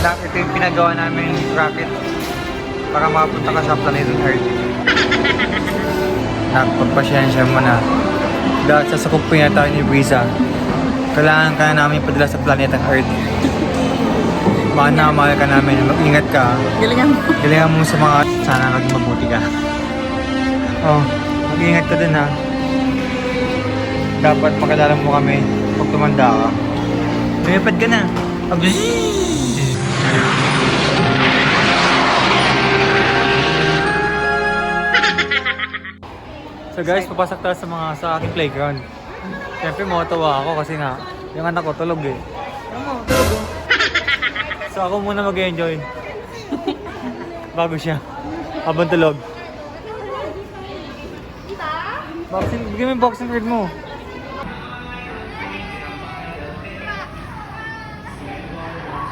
ito yung pinagawa namin rocket para makapunta ka sa planet Earth. Pagpasyensya mo na. Dahil sa sakupin na tayo ni Brisa, kailangan ka na namin padala sa planetang Earth. Mahal ka namin, mag-ingat ka. Galingan mo sa mga, sana maging mabuti ka. Oh, mag-ingat ka din ha. Dapat makilala mo kami pag tumanda ka. Lumipad ka na. So guys, papasok tayo sa aking playground. Siyempre mawatawa ako kasi nga, yung anak ko tulog eh. Tulog oh. So ako muna mag-enjoy. Bago siya. Habang tulog. Bigyan mo yung boxing card mo.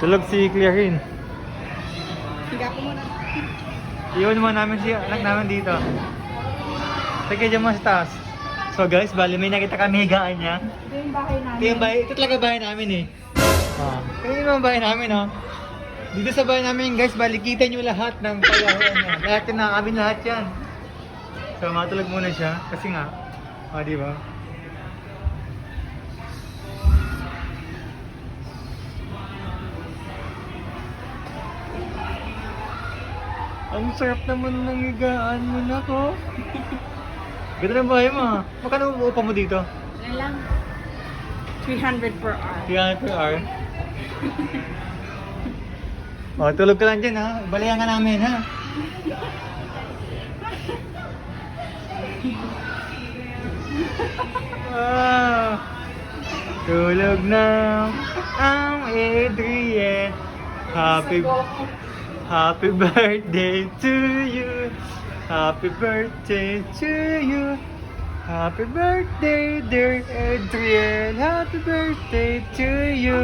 Tulog si Clarin. Higa ko muna. Iwan naman namin si anak namin dito. Sige dyan mo sa taas. So guys, bali may nakita kami higaan niya. Ito yung bahay namin. Ito talaga bahay namin eh. Ito yung mga bahay namin oh. Dito sa bahay namin guys, bali kita nyo lahat ng palahuan niya. Lahat yung nakakabin lahat yan. So matulog muna siya kasi nga, di ba? Ang sarap naman ng higaan mo na ko. Ganda ng bahay mo ha. Magkano upa mo dito? Ano lang? 300 per hour. 300 per hour? Tulog ka lang dyan ha. Balayan ka namin ha. Tulog na ang Adrian. Happy birthday to you. Happy birthday to you. Happy birthday dear Adrian. Happy birthday to you.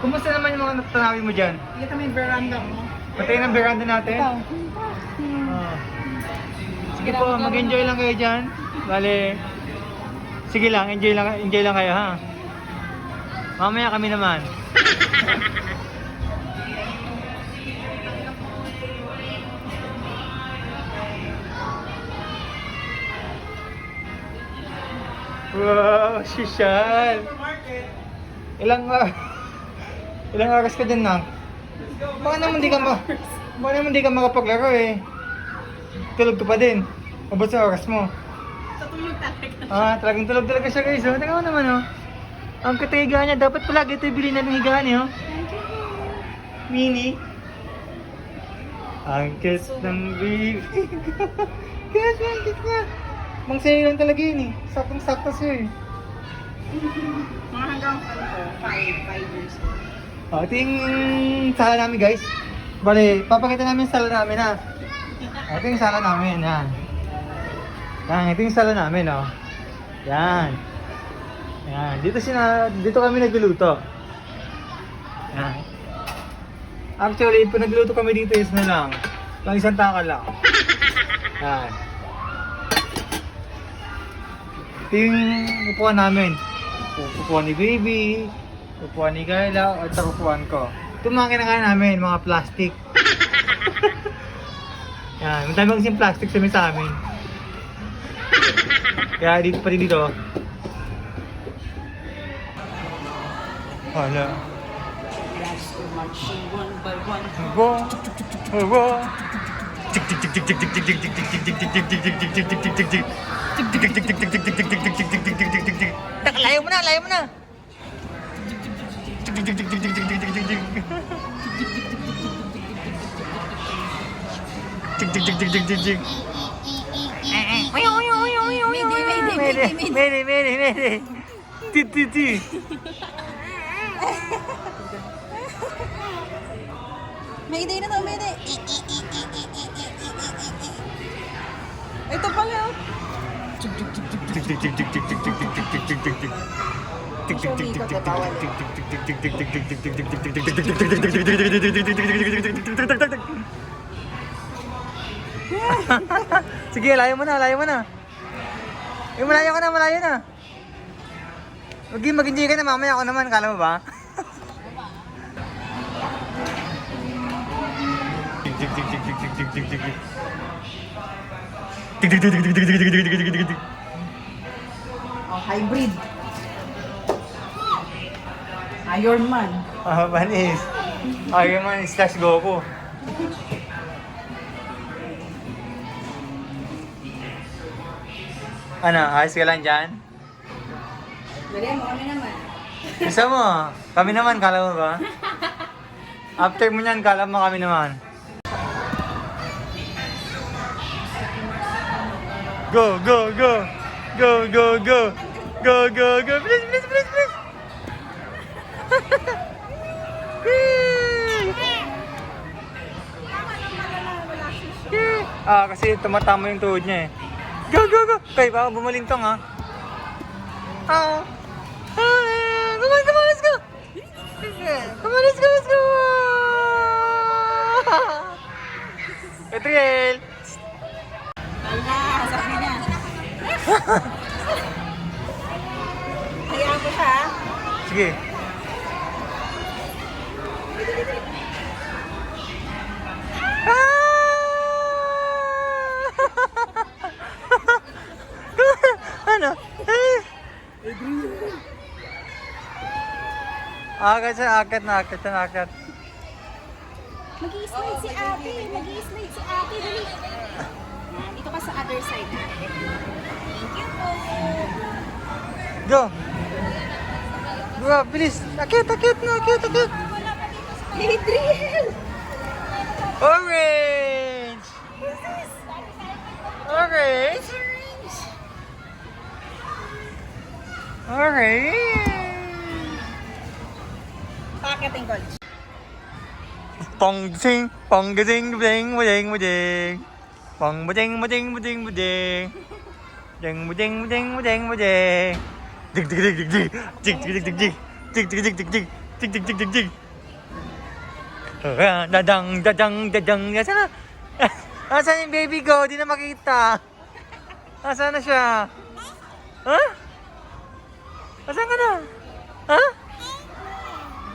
Kumusta naman yung mga tanawin mo dyan? Ito may veranda mo. Patayin ang veranda natin. Sige po, mag-enjoy lang kayo dyan. Bale, sige lang, enjoy lang kayo ha. Mamaya kami naman. Wow, Shishal! Ilang oras ka dyan na? Baka naman di ka makapaglaro eh. Tulog ka pa din. Abot sa oras mo. Tutulog talaga. Talagang tulog talaga siya guys. Tingnan mo naman oh. Ang katiga niya. Dapat palagi ito ibili na ng higaan niyo. Mini. Ang kiss ng baby. Kiss nga. Mang sa'yo lang talaga yun eh. Saktong-sakto siya eh. Mga hanggang 5 years old. Ito yung sala namin guys. Bale, papakita namin yung sala namin ha. Ito yung sala namin, yan. Yan, ito yung sala namin oh. Yan. Yan, dito kami nagluluto. Yan. Actually, pag nagluto kami dito is na lang. Lang isang takal lang. Yan. Ito yung upuan namin. Upuan ni Baby, upuan ni Kayla, at sa upuan ko. Ito mga kinakain namin, mga plastic. Yan, madami kasing plastic sa amin. Kaya dito pa rin dito. Wala. That's too much. One by one. Go! Go! Layo mo na! Mede. Ti. Mayday na to, Mayday. Ito pala. Sige, layo mo na. Malayo na. Mag-enjoy ka na, mamaya ako naman, kala mo ba? Oh, hybrid. Iron Man. Ah, panis. Iron Man slash Goku. Ano, ayos ka lang dyan? Dali mo kami naman. Gusto mo? Kami naman, kala mo ba? After mo niyan, kala mo kami naman. Go, go, go! Go, go, go! Go, go, go! Please, please, please, please! Kasi tumatama yung tuhod niya eh. Go, go, go! Kay, baka bumalintong ha. Ah! Come on, come on, let's go! Come on, let's go, let's go! Petriel! Ala, sabi na. Hayaan ko siya. Sige. Ano? Akat siya, akat na, akat siya, akat. Mag-i-slide si ate. Mag-i-slide si ate. Dali. Yan, dito ka sa other side. Thank you po. Go! Go, bilis! Akit, akit na, akit, akit! Adriel! Orange! Who's this? Orange! Orange! Pakiting ko. Pong-sing, pong-ga-ding, buding, buding, buding. Pong-buding, buding, buding, buding. Ding, buding, buding, buding, buding. Dig, dig, dig, dig, dig. Dig, dig, dig, dig, dig. Dig, dig, dig, dig, dig. Dig, dig, dig, dig, dig. Dadang, dadang, dadang. Nasaan na? Nasaan yung baby ko? Di na makita. Nasaan na siya? Ha? Nasaan ka na? Ha?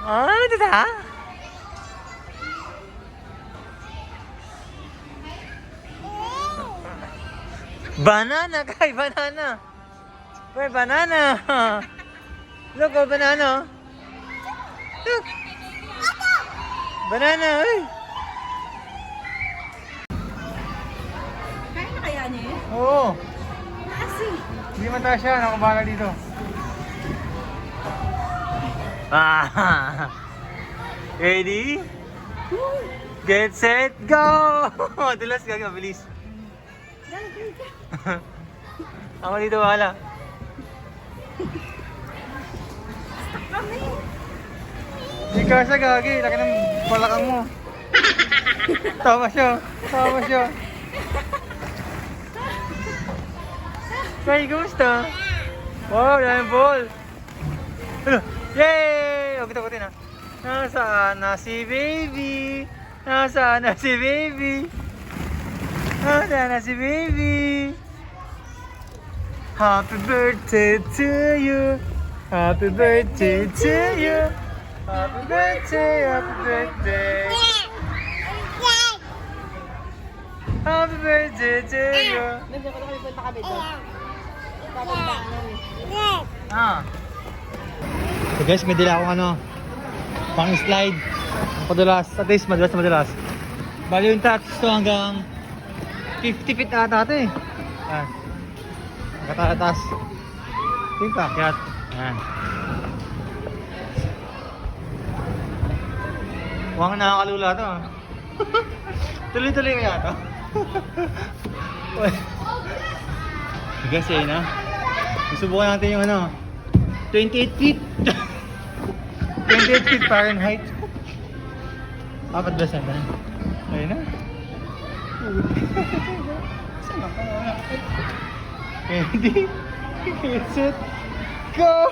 Ah, ito na? Banana, Kai, banana. Boy, banana. Look, oh, banana. Look. Banana, uy. Kaya na kaya niya eh? Oo. Kasi. Hindi mataas siya, nakabala dito. Ah. Ready? Get set, go! Dulas ka, mabilis. Ako dito, wala. Kami. Hindi ka siya, gagi. Laki ng palakang mo. Tama siya. Tama siya. Kay, kumusta? Wow, dahil ball. Yay! O, kita ko din ha. Nasaan na si baby? Nasaan na si baby? Nasaan na si baby? Happy birthday to you. Happy birthday to you. Happy birthday, happy birthday. Happy birthday to you. Nandiyan ko na kami punta kami doon. Babagdaan namin. So guys, may dila akong ano, pang slide. Ang padulas, at least madulas na madulas. Bali yung touch to hanggang 50 feet ata ito eh. Yan. Nakatatas. Ito yung pakyat. Yan. Huwag nakakalula to. Tuloy-tuloy kaya to. Guys, eh na. Susubukan natin yung ano, 28 feet. 28 feet Fahrenheit. Apat ba saan ka na? Ayun na. Saan ka na? Ready? Get set, go!